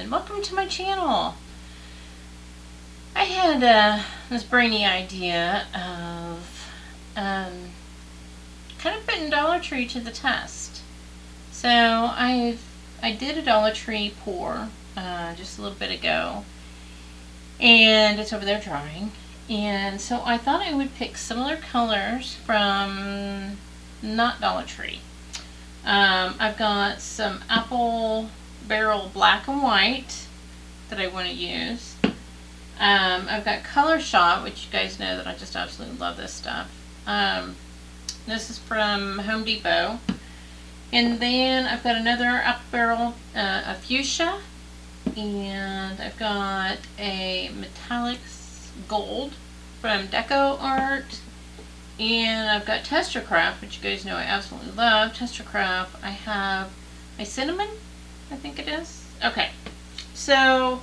and welcome to my channel. I had this brainy idea of kind of putting Dollar Tree to the test. So I did a Dollar Tree pour just a little bit ago, and it's over there drying. And so I thought I would pick similar colors from not Dollar Tree. I've got some apple barrel black and white that I want to use. I've got Color Shot, which you guys know that I just absolutely love this stuff. This is from Home Depot. And then I've got another apple barrel, a fuchsia. And I've got a metallic gold from Deco Art. And I've got Tester Craft, which you guys know I absolutely love. Tester Craft. I have my cinnamon, I think it is. Okay, so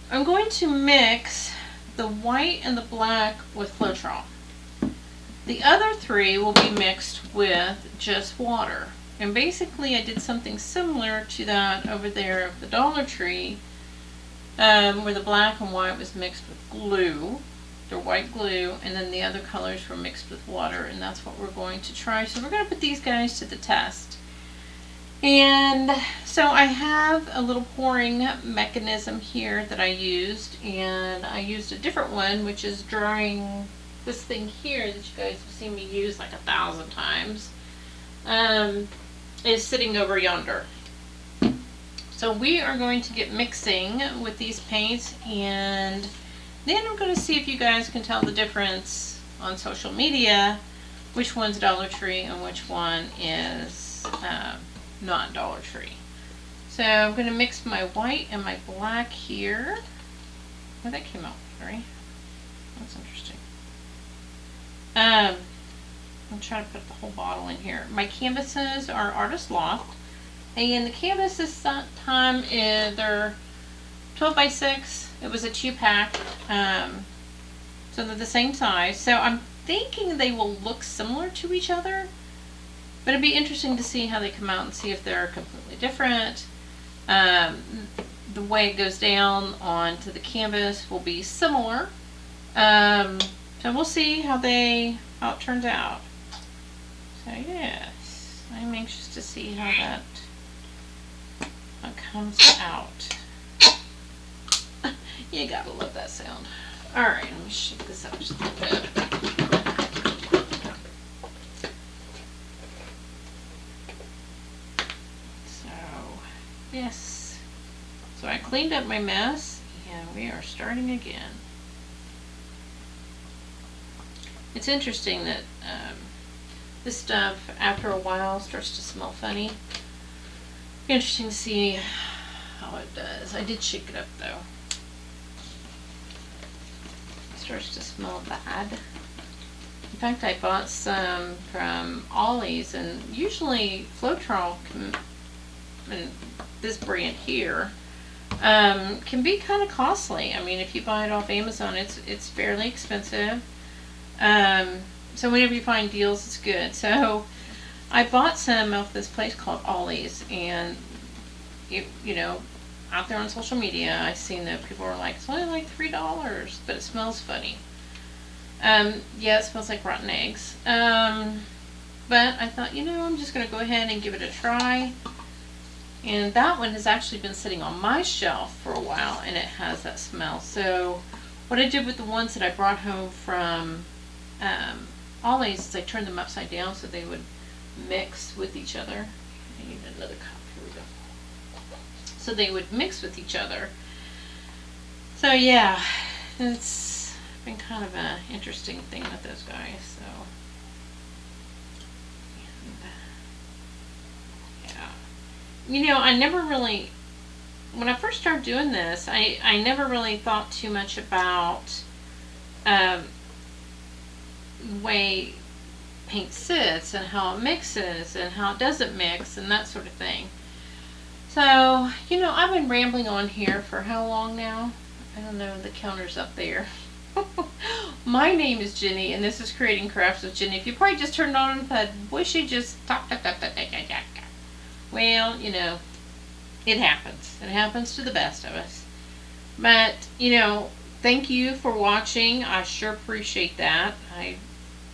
I'm going to mix the white and the black with Floetrol. The other three will be mixed with just water. And basically I did something similar to that over there of the Dollar Tree, where the black and white was mixed with glue, or white glue, and then the other colors were mixed with water, and that's what we're going to try. So we're going to put these guys to the test. And so I have a little pouring mechanism here that I used, and I used a different one, which is drying this thing here that you guys have seen me use like 1,000 times. Is sitting over yonder. So we are going to get mixing with these paints, and then I'm going to see if you guys can tell the difference on social media, which one's Dollar Tree and which one is not Dollar Tree. So I'm going to mix my white and my black here. Oh, that came out very. That's interesting. I'm trying to put the whole bottle in here. My canvases are Artist Loft, and the canvas this time they're 12 by 6. It was a 2-pack, so they're the same size. So I'm thinking they will look similar to each other, but it'd be interesting to see how they come out and see if they're completely different. The way it goes down onto the canvas will be similar, so we'll see how it turns out. So yes, I'm anxious to see how that comes out. You gotta love that sound. Alright, let me shake this up just a little bit. So, yes. So I cleaned up my mess, and we are starting again. It's interesting that this stuff, after a while, starts to smell funny. Interesting to see how it does. I did shake it up, though. It starts to smell bad. In fact, I bought some from Ollie's, and usually Floetrol, and this brand here, can be kind of costly. I mean, if you buy it off Amazon, it's fairly expensive. So whenever you find deals, it's good. So I bought some off this place called Ollie's, and you know, out there on social media, I've seen that people are like, it's only like $3, but it smells funny. Yeah, it smells like rotten eggs. But I thought, you know, I'm just going to go ahead and give it a try. And that one has actually been sitting on my shelf for a while, and it has that smell. So what I did with the ones that I brought home from Ollie's is I turned them upside down so they would mix with each other. I need another cup. Here we go. So they would mix with each other. So yeah, it's been kind of an interesting thing with those guys. So and, yeah, you know, I never really, when I first started doing this, I never really thought too much about the way paint sits and how it mixes and how it doesn't mix and that sort of thing. So, you know, I've been rambling on here for how long now? I don't know, the counter's up there. My name is Ginny, and this is Creating Crafts with Ginny. If you probably just turned on and thought, boy, she just talk. Well, you know, it happens. It happens to the best of us. But, you know, thank you for watching. I sure appreciate that.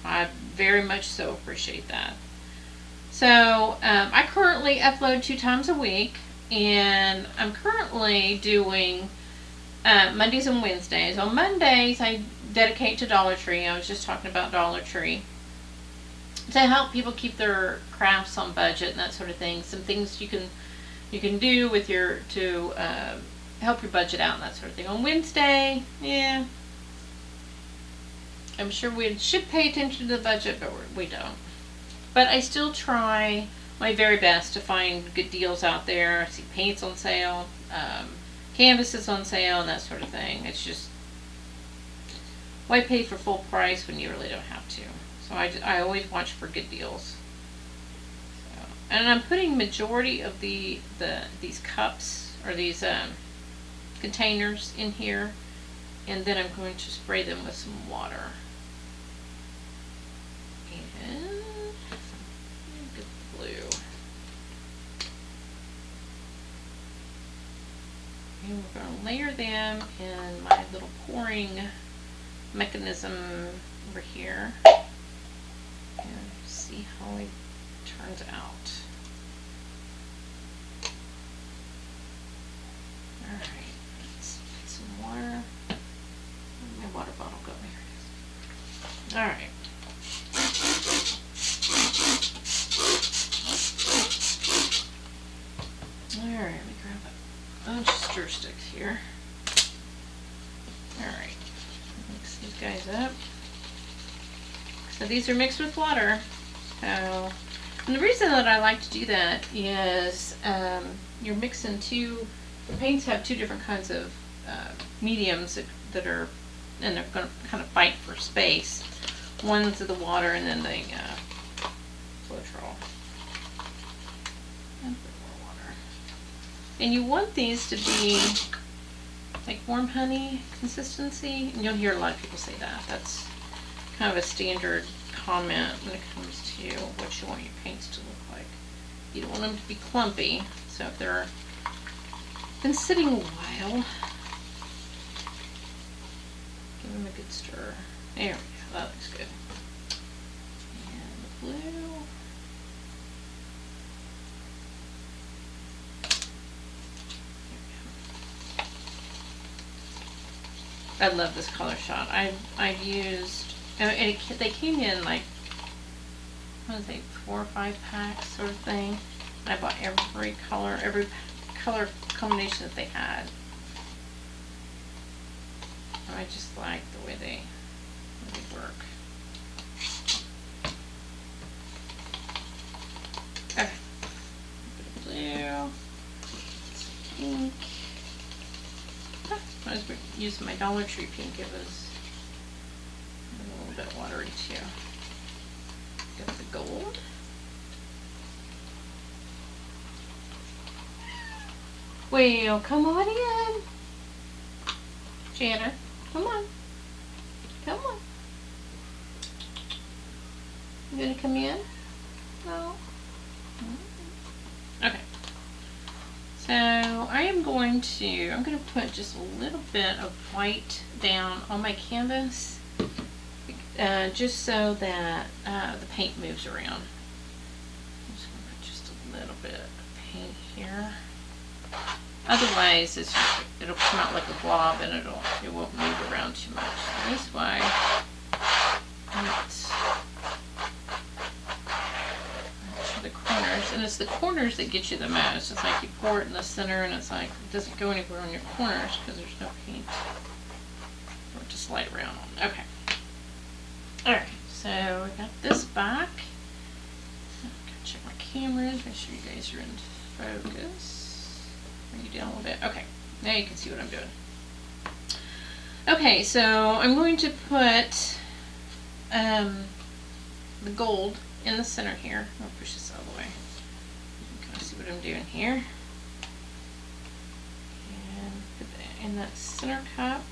I very much so appreciate that. So, I currently upload 2 times a week, and I'm currently doing Mondays and Wednesdays. On Mondays, I dedicate to Dollar Tree. I was just talking about Dollar Tree. To help people keep their crafts on budget and that sort of thing. Some things you can do with your to help your budget out and that sort of thing. On Wednesday, yeah, I'm sure we should pay attention to the budget, but we don't. But I still try my very best to find good deals out there. I see paints on sale, canvases on sale, and that sort of thing. It's just, why pay for full price when you really don't have to? So I always watch for good deals. So, and I'm putting majority of these cups or these containers in here, and then I'm going to spray them with some water. And get the blue. And we're going to layer them in my little pouring mechanism over here. And see how it turns out. Alright, let's put some water. Where'd my water bottle go? Here it is. Alright. Alright, let me grab a bunch of stir sticks here. Alright, mix these guys up. So these are mixed with water. So, and the reason that I like to do that is you're mixing the paints have 2 different kinds of mediums that are, and they're going to kind of fight for space. One's the water and then the Floetrol. And a bit more water. And you want these to be like warm honey consistency. And you'll hear a lot of people say that. That's kind of a standard comment when it comes to what you want your paints to look like. You don't want them to be clumpy. So if they're been sitting a while, give them a good stir. There we go. That looks good. And the blue. I love this color shot. I've used, and they came in like, what was it, 4 or 5 packs sort of thing. I bought every color combination that they had. I just like the way they work. Okay. Blue. Pink. I was using my Dollar Tree pink. It was a little bit watery too. Got the gold. Well, come on in. Jana, come on. Come on. You gonna come in? No? Okay. So I'm going to put just a little bit of white down on my canvas, just so that the paint moves around. I'm just going to put just a little bit of paint here. Otherwise, it'll come out like a blob and it won't move around too much. So this way, the corners, and it's the corners that get you the most. It's like you pour it in the center and it's like it doesn't go anywhere on your corners because there's no paint for it to slide around on. Okay. Alright, so we got this back. Gotta check my cameras, make sure you guys are in focus. Bring you down a little bit. Okay, now you can see what I'm doing. Okay, so I'm going to put the gold in the center here. I'll push this out of the way. You can kind of see what I'm doing here. And put that in that center cup.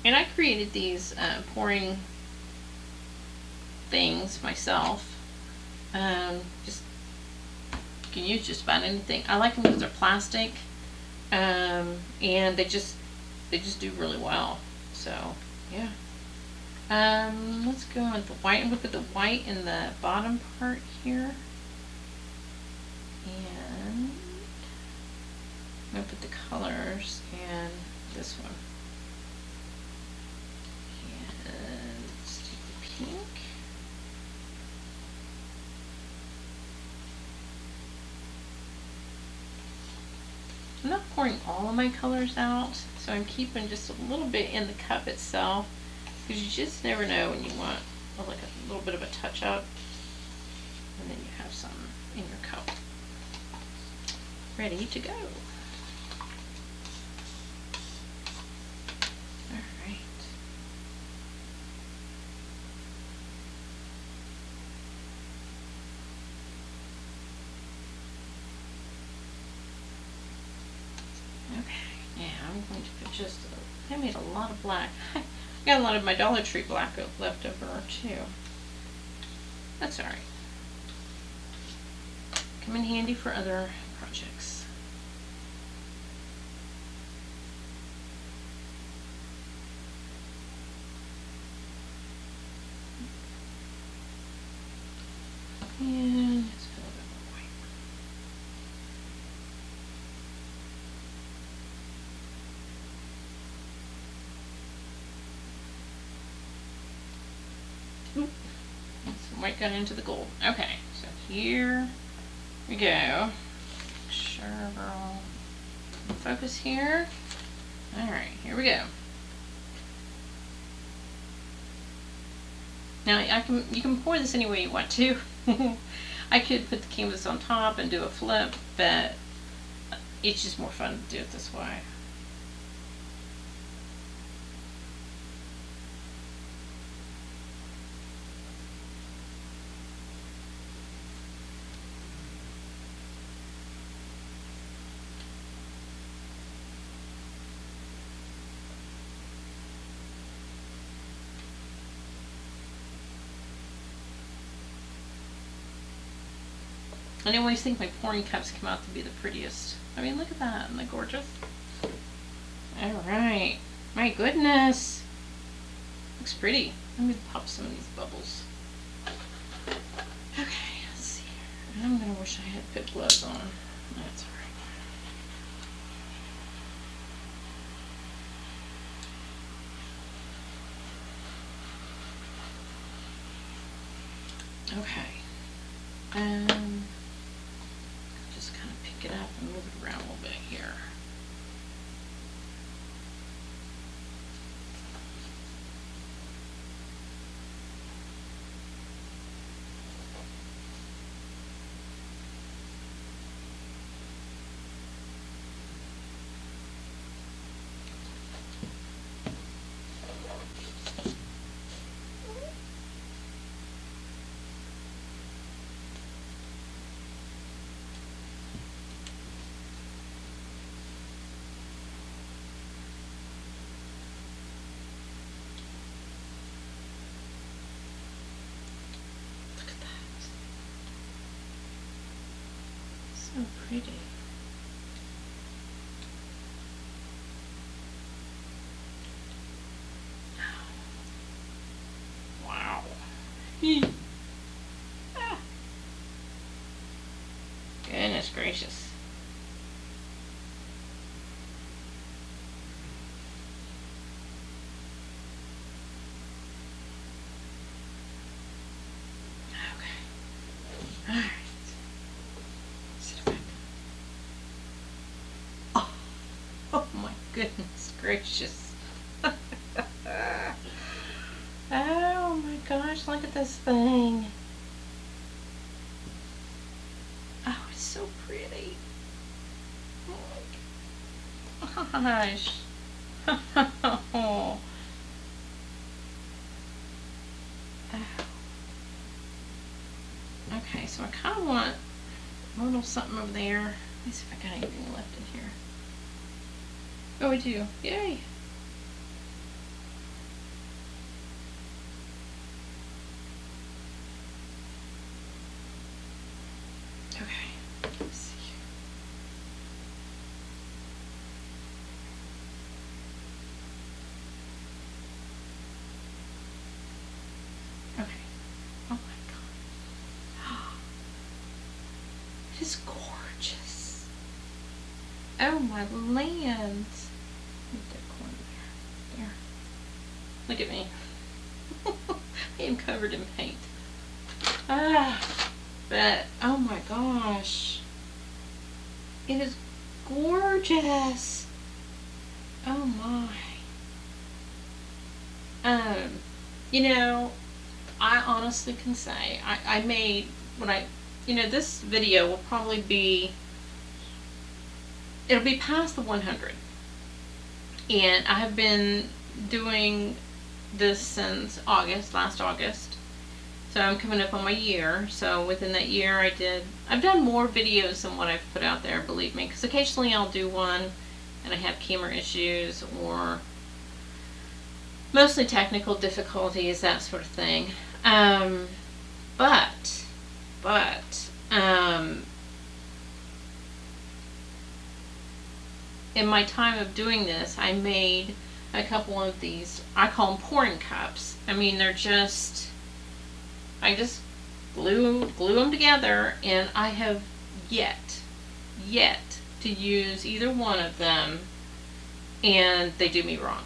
And I created these pouring things myself. Just can use just about anything. I like them because they're plastic, and they just do really well. So yeah. Let's go with the white. I'm gonna put the white in the bottom part here, and I'm gonna put the colors in this one. And let's do the pink. I'm not pouring all of my colors out, so I'm keeping just a little bit in the cup itself, because you just never know when you want like a little bit of a touch up, and then you have some in your cup ready to go. Alright. Okay, now I'm going to put just, I made a lot of black. I got a lot of my Dollar Tree black left over too. That's alright. Come in handy for other projects. And let's put a little bit more white. Oop. Some white got into the gold. Okay, so here we go. Sure, girl. Focus here. Alright, here we go. Now you can pour this any way you want to. I could put the canvas on top and do a flip, but it's just more fun to do it this way. I always think my pouring cups come out to be the prettiest. I mean, look at that. Isn't that gorgeous? Alright. My goodness. Looks pretty. Let me pop some of these bubbles. Okay, let's see here. I'm going to wish I had put gloves on. That's alright. Okay. Just kind of pick it up and move it around a little bit here. So pretty. Wow. Goodness gracious. Okay. All right. Oh my goodness gracious. Oh my gosh, look at this thing. Oh, it's so pretty. Oh my gosh. Oh. Okay, so I kind of want a little something over there. Let me see if I got anything left in here. Oh, I do. Yay. Okay. Oh my lands. Get that corner there. There. Look at me. I am covered in paint. But oh my gosh. It is gorgeous. Oh my. You know, I honestly can say I made this video will probably be, it'll be past the 100, and I have been doing this since last August, so I'm coming up on my year. So within that year I've done more videos than what I've put out there, believe me, because occasionally I'll do one and I have camera issues or mostly technical difficulties, that sort of thing. But in my time of doing this, I made a couple of these, I call them pouring cups. I mean, I just glue them together, and I have yet to use either one of them and they do me wrong.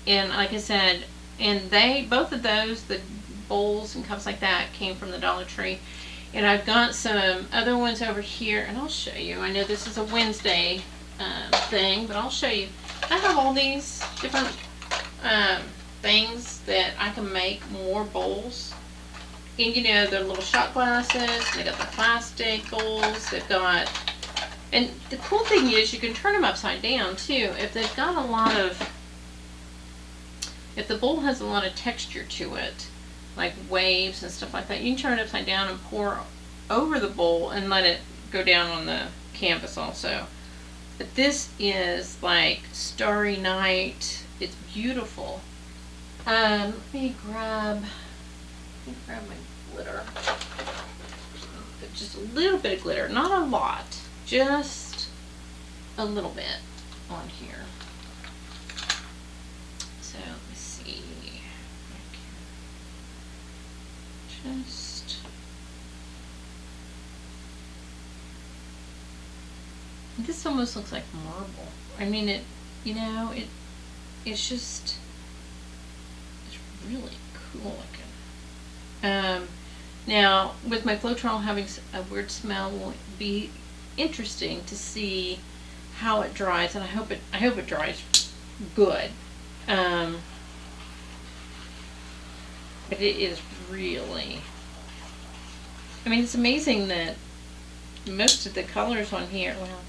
And like I said, and both of those, the bowls and cups like that, came from the Dollar Tree. And I've got some other ones over here, and I'll show you. I know this is a Wednesday thing, but I'll show you. I have all these different things that I can make more bowls. And you know, they're little shot glasses. They got the plastic bowls. They've got, and the cool thing is you can turn them upside down too. If they've got if the bowl has a lot of texture to it, like waves and stuff like that, you can turn it upside down and pour over the bowl and let it go down on the canvas also. But this is like Starry Night. It's beautiful. Let me grab my glitter. Just a little bit of glitter, not a lot, just a little bit on here. So let me see. This almost looks like marble. I mean, it's really cool looking. Now, with my Floetrol having a weird smell, will be interesting to see how it dries, and I hope it dries good. But it is really, I mean, it's amazing that most of the colors on here, well,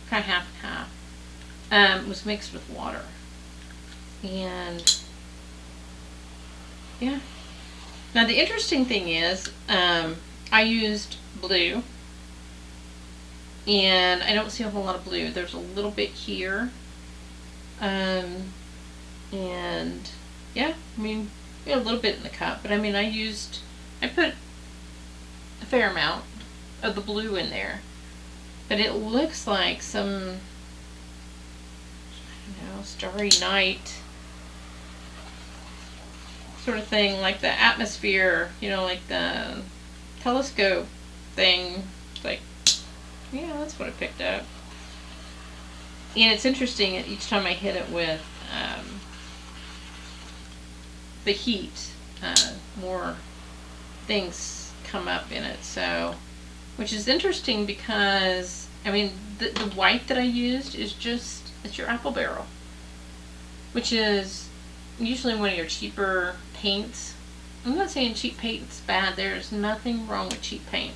kind of half and half, was mixed with water. And yeah. Now the interesting thing is, I used blue, and I don't see a whole lot of blue. There's a little bit here, and yeah, I mean, a little bit in the cup, but I mean, I put a fair amount of the blue in there, but it looks like some, I don't know, Starry Night sort of thing, like the atmosphere, like the telescope thing. Like, yeah, that's what I picked up. And it's interesting, each time I hit it with the heat, more things come up in it. So, which is interesting because, I mean, the white that I used is it's your apple barrel, which is usually one of your cheaper paints. I'm not saying cheap paint's bad. There's nothing wrong with cheap paint.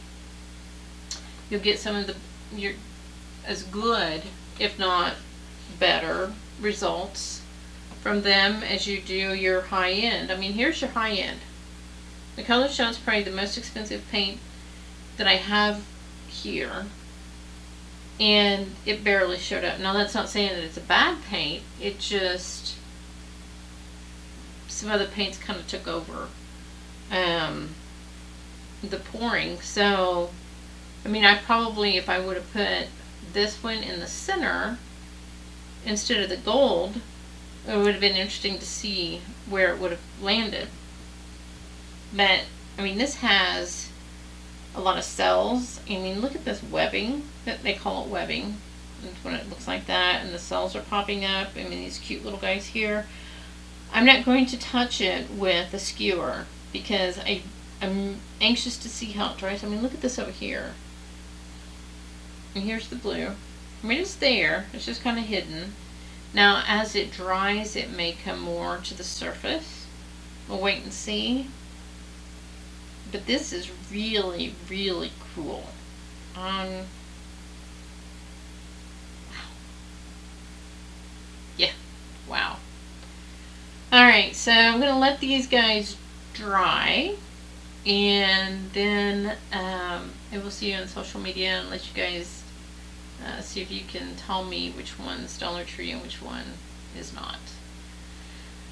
You'll get some of your as good, if not better, results from them as you do your high end. I mean, here's your high end. The Color Shot's probably the most expensive paint that I have here, and it barely showed up. Now, that's not saying that it's a bad paint. It just, some other paints kind of took over the pouring. So, I mean, I probably, if I would have put this one in the center instead of the gold, it would have been interesting to see where it would have landed. But, I mean, this has a lot of cells. I mean, look at this webbing. They call it webbing. That's when it looks like that, and the cells are popping up. I mean, these cute little guys here. I'm not going to touch it with a skewer because I'm anxious to see how it dries. I mean, look at this over here. And here's the blue. I mean, it's there. It's just kind of hidden. Now, as it dries, it may come more to the surface. We'll wait and see. But this is really, really cool. Wow. Yeah. Wow. Alright, so I'm going to let these guys dry. And then I will see you on social media and let you guys see if you can tell me which one's Dollar Tree and which one is not.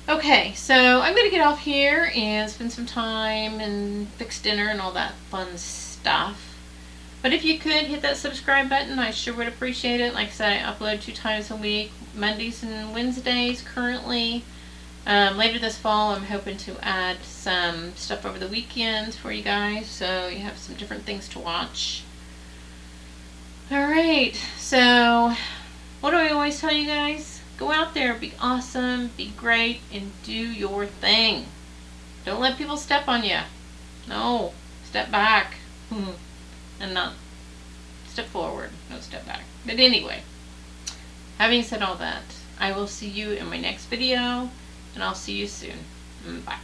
Okay, so I'm going to get off here and spend some time and fix dinner and all that fun stuff. But if you could hit that subscribe button, I sure would appreciate it. Like I said, I upload 2 times a week, Mondays and Wednesdays currently. Later this fall, I'm hoping to add some stuff over the weekends for you guys, so you have some different things to watch. Alright, so what do I always tell you guys? Go out there, be awesome, be great, and do your thing. Don't let people step on you. No, step back. And not step forward, no step back. But anyway, having said all that, I will see you in my next video, and I'll see you soon. Bye.